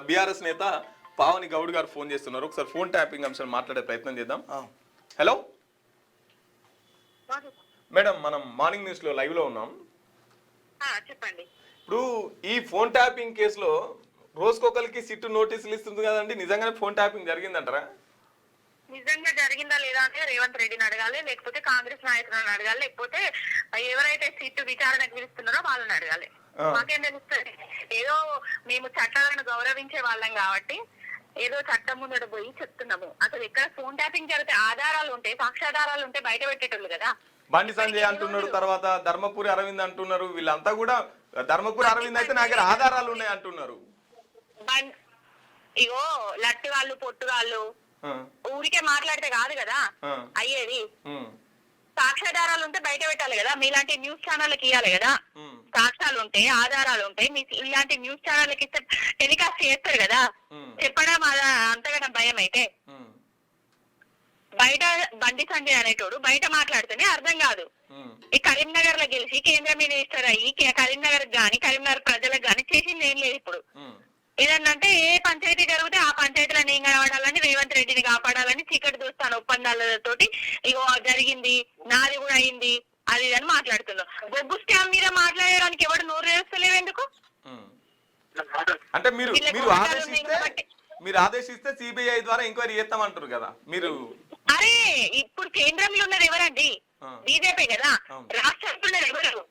BRS నేత పావని గౌడ్ గారు phone చేస్తున్నారు. ఒకసారి ఫోన్ ట్యాపింగ్ అంశం మాట్లాడే ప్రయత్నం చేద్దాం. హలో మేడం, మనం మార్నింగ్ న్యూస్ లో లైవ్ లో ఉన్నాం. చెప్పండి. ఇప్పుడు ఈ ఫోన్ ట్యాపింగ్ కేసులో రోజుకొకరికి సిట్టు నోటీసులు ఇస్తుంది కదండి, నిజంగానే ఫోన్ ట్యాపింగ్ జరిగిందంటారా? నిజంగా జరిగిందా లేదా అంటే రేవంత్ రెడ్డిని అడగాలి, లేకపోతే కాంగ్రెస్ నాయకులను అడగాలి, లేకపోతే ఎవరైతే సీటు విచారణకు పిలుస్తున్నారో వాళ్ళని అడగాలి. మాకేం తెలుస్తుంది? ఏదో మేము చట్టాలను గౌరవించే వాళ్ళం కాబట్టి ఏదో చట్టం ముందట పోయి చెప్తున్నాము. అసలు ఎక్కడ ఫోన్ ట్యాపింగ్ జరిగితే ఆధారాలు ఉంటే, సాక్ష్యాధారాలు ఉంటే బయట పెట్టేటోళ్ళు కదా. బండి సంజయ్ అంటున్నారు, తర్వాత ధర్మపురి అరవింద్ అంటున్నారు. వీళ్ళంతా కూడా ధర్మపురి అరవింద్ అయితే నా దగ్గర ఆధారాలు ఉన్నాయి అంటున్నారు. ఇగో లట్టి వాళ్ళు పొట్టు వాళ్ళు ఊరికే మాట్లాడితే కాదు కదా అయ్యేది. సాక్ష్యాధారాలు ఉంటే బయట పెట్టాలి కదా. మీలాంటి న్యూస్ ఛానళ్ళకి ఇవ్వాలి కదా. సాక్ష్యాలు ఉంటే, ఆధారాలు ఉంటాయి. మీ ఇలాంటి న్యూస్ ఛానళ్ళకి ఇస్తే టెలికాస్ట్ చేస్తారు కదా. చెప్పడం అంతగా భయం అయితే బయట బండి సంజయ్ అనేటోడు బయట మాట్లాడితేనే అర్థం కాదు. ఈ కరీంనగర్ లో గెలిచి కేంద్ర మినిస్టర్ అయ్యి కరీంనగర్ గాని కరీంనగర్ ప్రజలకు గాని చేసింది ఏం లేదు. ఇప్పుడు ఏదన్నంటే ఏ పంచాయతీ జరిగితే ఆ పంచాయతీలో నేను కాపాడాలని, రేవంత్ రెడ్డిని కాపాడాలని చీకటి దోస్తాను ఒప్పందాలతోటి ఇగో జరిగింది, నాది కూడా అయింది, అది అని మాట్లాడుతున్నాం. బొగ్గు స్కామ్ మీద మాట్లాడడానికి ఎవడు నోరు వేస్తలేవు ఎందుకు? అంటే మీరు ఆదేశిస్తే సిబిఐ ద్వారా ఎంక్వైరీ చేస్తామంటారు కదా మీరు. అరే ఇప్పుడు కేంద్రంలో ఉన్నది ఎవరండి? బీజేపీ కదా. రాష్ట్రంలో ఉన్నది ఎవరు?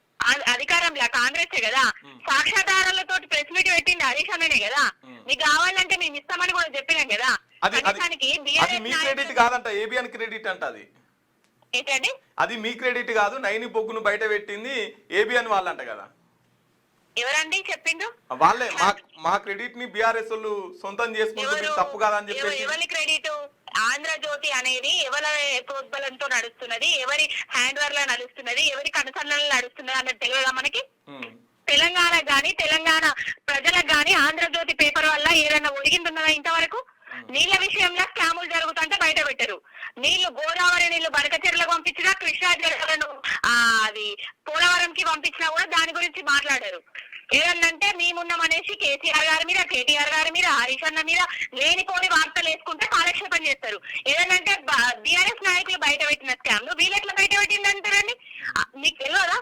అధికారంలో కాంగ్రెస్ కదా. సాక్ష్యాధారాలతో ప్రెస్ మీట్ పెట్టింది హరీష్ అన్ననే కదా. మీకు కావాలంటే మేము ఇస్తామని కూడా చెప్పినాం కదా. మీ క్రెడిట్ కాదంట, ఏబిఎన్ క్రెడిట్ అంట. అది ఏంటండి? అది మీ క్రెడిట్ కాదు, నైని బొగ్గును బయట పెట్టింది ఏబిఎన్ వాళ్ళంట కదా. ఎవరండి చెప్పిండు? వాళ్ళే మా క్రెడిట్ ని బీఆర్ఎస్ వాళ్ళు సొంతం చేసుకుంటుంది, తప్పు కాదని చెప్పేసి. ఎవరి క్రెడిట్? ఆంధ్రజ్యోతి అనేది ఎవరి ప్రోద్బలంతో నడుస్తున్నది, ఎవరి హ్యాండ్ వర్ లో నడుస్తున్నది, ఎవరి కనుసన్నలు నడుస్తున్నది అన్నది తెలియదా మనకి? తెలంగాణ గాని తెలంగాణ ప్రజలకు గాని ఆంధ్రజ్యోతి పేపర్ వల్ల ఏదైనా ఒరిగిందున్నదా ఇంతవరకు? నీళ్ల విషయంలో స్కాములు జరుగుతుంటే బయట పెట్టరు. నీళ్లు గోదావరి నీళ్లు బడకచెర్లకు పంపించినా, కృష్ణా జలాలను అది పోలవరంకి పంపించినా కూడా దాని గురించి మాట్లాడారు. ఏదన్నంటే మేమున్నామనేసి కేసీఆర్ గారి మీద, కేటీఆర్ గారి మీద, హరీష్ అన్న మీద లేనిపోని వార్తలు వేసుకుంటే కాలక్షేపం చేస్తారు. ఏదన్నంటే బీఆర్ఎస్ నాయకులు బయట పెట్టిన స్కామ్లు వీళ్ళెట్లా బయట పెట్టింది అంటారండి? మీకు తెలియదా?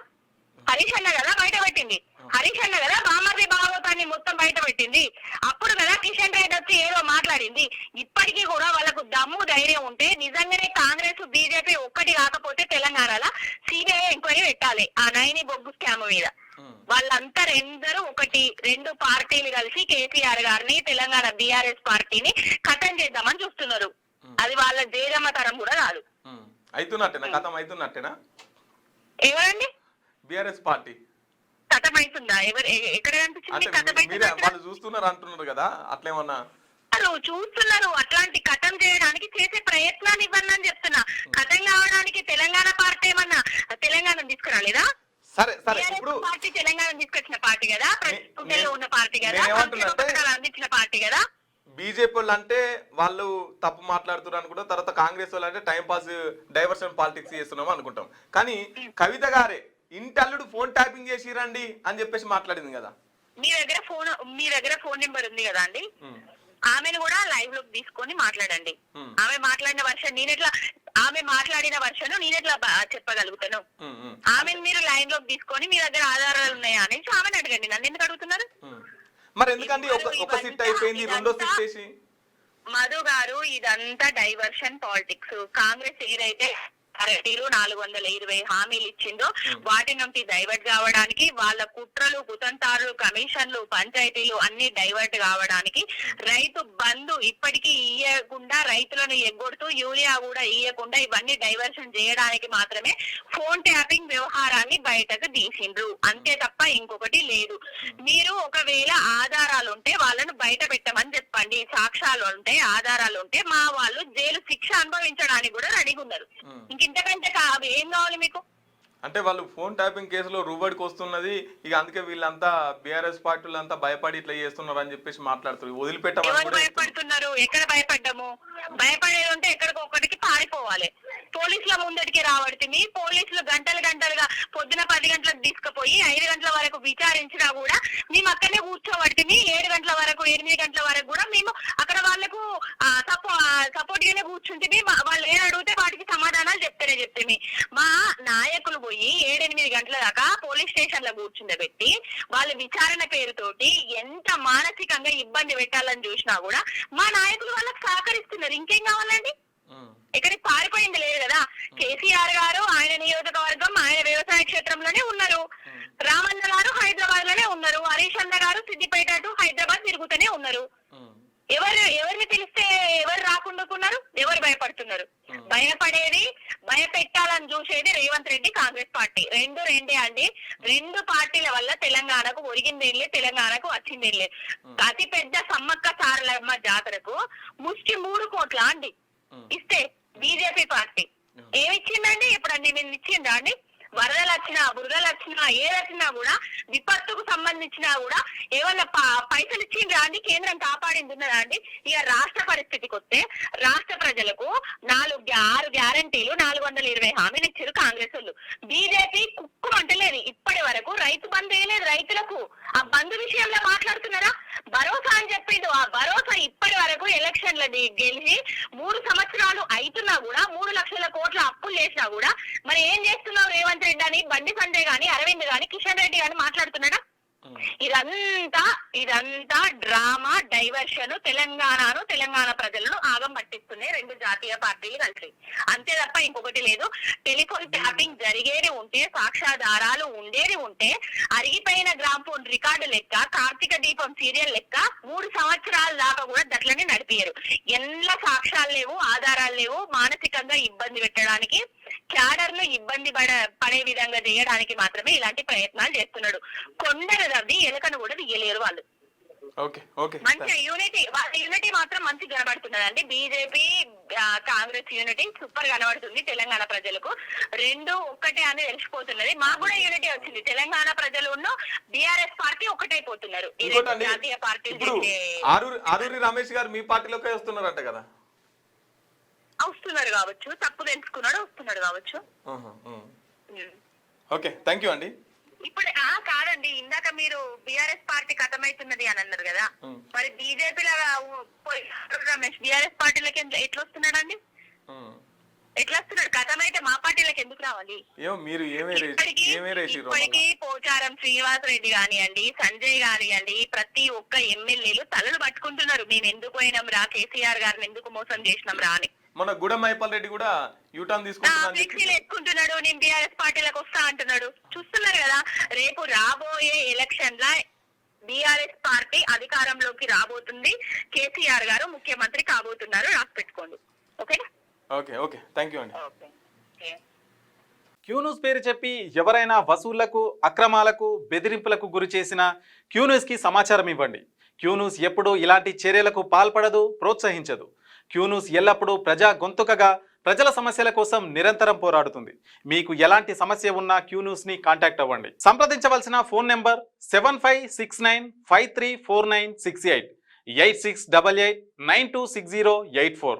హరీష్ అన్న కదా బయట పెట్టింది. హరీష్ అన్న కదా బామర్ది భాగవతాన్ని మొత్తం బయట పెట్టింది. అప్పుడు కదా కిషన్ రెడ్డి వచ్చి ఏదో మాట్లాడింది. ఇప్పటికీ కూడా వాళ్ళకు దమ్ము ధైర్యం ఉంటే నిజంగానే కాంగ్రెస్ బీజేపీ ఒక్కటి కాకపోతే తెలంగాణలో సిబిఐ ఎంక్వైరీ పెట్టాలి ఆ నైని బొగ్గు స్కామ్ మీద. వాళ్ళంతా రెండు పార్టీలు కలిసి కేసీఆర్ గారిని, తెలంగాణ బీఆర్ఎస్ పార్టీని ఖతం చేద్దామని చూస్తున్నారు. అది వాళ్ళ జేజమ్మ తరం కూడా కాదు. ఎవరండి? బీఆర్ఎస్ పార్టీ కథం అవుతుందా? ఎక్కడ కనిపించింది? వాళ్ళు చూస్తున్నారు అంటున్నారు కదా, అట్లేమన్నా చూస్తున్నారు. అట్లాంటి కథం చేయడానికి చేసే ప్రయత్నాన్ని ఇవ్వండి అని చెప్తున్నా. కథం కావడానికి తెలంగాణ పార్టీ ఏమన్నా తెలంగాణ తీసుకురాలేదా? సరే సరే, ఇప్పుడు పార్టీ తెలంగాణ తీసుకొచ్చిన పార్టీ కదా, ప్రజల్లో ఉన్న పార్టీ కదా, అందించిన పార్టీ కదా. బీజేపీ వాళ్ళు అంటే వాళ్ళు తప్పు మాట్లాడుతున్నారు అనుకుంటాం, తర్వాత కాంగ్రెస్ వాళ్ళు అంటే టైం పాస్ డైవర్షన్ పాలిటిక్స్ చేస్తున్నాం అనుకుంటాం. కానీ కవిత గారే ఇంటల్లుడు ఫోన్ ట్యాపింగ్ చేసిరండి అని చెప్పేసి మాట్లాడింది కదా. మీ దగ్గర ఫోన్ నెంబర్ ఉంది కదా అండి, ఆమెను కూడా లైవ్ లోకి తీసుకొని మాట్లాడండి. ఆమె మాట్లాడిన వర్షన్ ఆమె మాట్లాడిన వర్షన్ నేనెట్లా చెప్పగలుగుతాను? ఆమెను మీరు లైన్ లోకి తీసుకొని మీ దగ్గర ఆధారాలు ఉన్నాయా అనేసి ఆమెను అడగండి. నన్ను ఎందుకు అడుగుతున్నారు? మరి ఎందుకండి ఒక సిట్ అయిపోయింది, రెండో సిట్ చేసి. మధు గారు, ఇదంతా డైవర్షన్ పాలిటిక్స్. కాంగ్రెస్ ఏదైతే 420 హామీలు ఇచ్చిందో వాటి నుండి డైవర్ట్ కావడానికి, వాళ్ళ కుట్రలు, కుతంత్రాలు, కమిషన్లు, పంచాయతీలు అన్ని డైవర్ట్ కావడానికి, రైతు బంధు ఇప్పటికీ ఇయ్యకుండా రైతులను ఎగ్గొడుతూ యూరియా కూడా ఇయ్యకుండా ఇవన్నీ డైవర్షన్ చేయడానికి మాత్రమే ఫోన్ ట్యాపింగ్ వ్యవహారాన్ని బయటకు తీసిండ్రు. అంతే తప్ప ఇంకొకటి లేదు. మీరు ఒకవేళ ఆధారాలు ఉంటే వాళ్ళను బయట పెట్టమని చెప్పండి. సాక్ష్యాలు ఉంటే, ఆధారాలు ఉంటే మా వాళ్ళు జైలు శిక్ష అనుభవించడానికి కూడా రెడీగా ఉన్నారు. ఇంతకంటే ఏం కావాలి మీకు? అంటే వాళ్ళు ఫోన్ ట్యాపింగ్ కేసులో రూబడికి వస్తున్నది, ఇక అందుకే వీళ్ళంతా బీఆర్ఎస్ పార్టీలంతా భయపడి ఇట్లా చేస్తున్నారు అని చెప్పేసి మాట్లాడుతున్నారు. వదిలిపెట్టమని భయపడుతున్నారు. ఎక్కడ భయపడ్డాము? భయపడేది ఉంటే ఎక్కడికి ఒక్కడికి పారిపోవాలి. పోలీసుల ముందడికి రాబడుతుంది. పోలీసులు గంటలుగా పొద్దున 10 గంటలకు తీసుకుపోయి 5 గంటల వరకు విచారించినా కూడా మేము అక్కడనే కూర్చోబడుతుంది. 7 గంటల వరకు 8 గంటల వరకు కూడా మేము అక్కడ వాళ్ళకు సపోర్ట్ గానే కూర్చుంటుంది. వాళ్ళు ఏం అడిగితే వాటికి సమాధానాలు చెప్తే మా నాయకులు పోయి 7-8 గంటల దాకా పోలీస్ స్టేషన్ లో కూర్చుండబెట్టి వాళ్ళ విచారణ పేరుతోటి ఎంత మానసికంగా ఇబ్బంది పెట్టాలని చూసినా కూడా మా నాయకులు వాళ్ళకి సహకరిస్తున్నారు. ఇంకేం కావాలండి? ఎక్కడికి పారిపోయింది లేదు కదా. కేసీఆర్ గారు ఆయన నియోజకవర్గం ఆయన వ్యవసాయ క్షేత్రంలోనే ఉన్నారు. రామన్న గారు హైదరాబాద్ లోనే ఉన్నారు. హరీష్ అన్న గారు సిద్దిపేట టు హైదరాబాద్ తిరుగుతూనే ఉన్నారు. ఎవరిని పిలిస్తే ఎవరు రాకుండాకున్నారు? ఎవరు భయపడుతున్నారు? భయపడేది భయపెట్టాలని చూసేది రేవంత్ రెడ్డి, కాంగ్రెస్ పార్టీ. రెండే అండి. 2 పార్టీల వల్ల తెలంగాణకు ఒరిగిందేలే, తెలంగాణకు వచ్చిందేలే. అతి పెద్ద సమ్మక్క సారలమ్మ జాతరకు ముష్టి 3 కోట్ల అండి ఇస్తే బీజేపీ పార్టీ ఏమిచ్చిందండి? ఇప్పుడు అన్ని మీరు ఇచ్చిందా అండి? వరదలు వచ్చినా, బురదలు వచ్చినా, ఏదొచ్చినా కూడా విపత్తుకు సంబంధించినా కూడా ఏమన్నా పైసలు ఇచ్చిండ్రా అండి? కేంద్రం కాపాడింది ఉన్నదా అండి? ఇక రాష్ట్ర పరిస్థితికి వస్తే రాష్ట్ర ప్రజలకు 6 గ్యారంటీలు 420 హామీలు ఇచ్చారు కాంగ్రెస్ వాళ్ళు. బీజేపీ కుక్కు అంటలేదు. ఇప్పటి వరకు రైతు బంధు వేయలేదు రైతులకు. ఆ బంధు విషయంలో మాట్లాడుతున్నారా? భరోసా అని చెప్పిండు. ఆ భరోసా ఇప్పటి వరకు ఎలక్షన్ల గెలిచి 3 సంవత్సరాలు అవుతున్నా కూడా 3 లక్షల కోట్ల అప్పులు చేసినా కూడా మరి ఏం చేస్తున్నావు రేవంత్ రెడ్డి అని బండి సంజయ్ గాని, అరవింద్ గాని, కిషన్ రెడ్డి గాని మాట్లాడుతున్నాడా? ఇదంతా డ్రామా, డైవర్షన్. తెలంగాణ ప్రజలను ఆగం పట్టిస్తున్నాయి 2 జాతీయ పార్టీలు కలిసి. అంతే తప్ప ఇంకొకటి లేదు. టెలిఫోన్ ట్యాపింగ్ జరిగేది ఉంటే, సాక్ష్యాధారాలు ఉండేది ఉంటే, అరిగిపోయిన గ్రామ్ ఫోన్ రికార్డు లెక్క, కార్తీక దీపం సీరియల్ లెక్క 3 సంవత్సరాల దాకా కూడా దట్లనే నడిపారు. ఎల్ల సాక్ష్యాలు లేవు, ఆధారాలు లేవు. మానసికంగా ఇబ్బంది పెట్టడానికి, క్యాడర్ ను ఇబ్బంది పడే విధంగా చేయడానికి మాత్రమే ఇలాంటి ప్రయత్నాలు చేస్తున్నాడు. కొండరు రవి ఎలకను కూడా తీయలేరు వాళ్ళు. మంచి యూనిటీ మాత్రం మంచి కనబడుతున్నదండి. బీజేపీ కాంగ్రెస్ యూనిటీ సూపర్ కనబడుతుంది తెలంగాణ ప్రజలకు. 2 ఒక్కటే అని తెలిసిపోతున్నది. మాకు కూడా యూనిటీ వచ్చింది. తెలంగాణ ప్రజలు బీఆర్ఎస్ పార్టీ ఒకటైపోతున్నారు. జాతీయ పార్టీలు ఆరూరి రమేష్ గారు మీ పార్టీలోకి వస్తున్నారంట కదా? వస్తున్నారు కావచ్చు, తప్పు తెలుసుకున్నాడు, వస్తున్నాడు కావచ్చు. ఓకే, థ్యాంక్ యూ అండి. ఇప్పుడు కాదండి, ఇందాక మీరు బీఆర్ఎస్ పార్టీ కథమైతున్నది అని అన్నారు కదా, మరి బీజేపీలో రమేష్ బీఆర్ఎస్ పార్టీలకి ఎట్లా వస్తున్నాడండి? ఎట్లా వస్తున్నాడు? కథమైతే మా పార్టీలకు ఎందుకు రావాలి? ఇప్పటికీ పోచారం శ్రీనివాస్ రెడ్డి కానివ్వండి, సంజయ్ కానివ్వండి, ప్రతి ఒక్క ఎమ్మెల్యేలు తలలు పట్టుకుంటున్నారు. మేము ఎందుకు పోయినాం రా, కేసీఆర్ గారిని ఎందుకు మోసం చేసినాం రా అని. మన గుడమైపల్ రెడ్డి కూడా యూటర్న్ తీసుకుంటున్నాడు, నేను బీఆర్ఎస్ పార్టీలకు వస్తా అంటున్నాడు. చూస్తున్నారు కదా, రేపు రాబోయే ఎలక్షన్ లా బీఆర్ఎస్ పార్టీ అధికారంలోకి రాబోతుంది. కేసీఆర్ గారు ముఖ్యమంత్రి కాబోతున్నారు. రాసి పెట్టుకోండి. ఓకేనా? ఓకే, థ్యాంక్ యూ అండి. క్యూన్యూస్ పేరు చెప్పి ఎవరైనా వసూళ్లకు, అక్రమాలకు, బెదిరింపులకు గురి చేసిన క్యూన్యూస్కి సమాచారం ఇవ్వండి. క్యూన్యూస్ ఎప్పుడూ ఇలాంటి చర్యలకు పాల్పడదు, ప్రోత్సహించదు. క్యూన్యూస్ ఎల్లప్పుడూ ప్రజా గొంతుకగా ప్రజల సమస్యల కోసం నిరంతరం పోరాడుతుంది. మీకు ఎలాంటి సమస్య ఉన్నా క్యూన్యూస్ని కాంటాక్ట్ అవ్వండి. సంప్రదించవలసిన ఫోన్ నెంబర్ 7569534968 8688926084.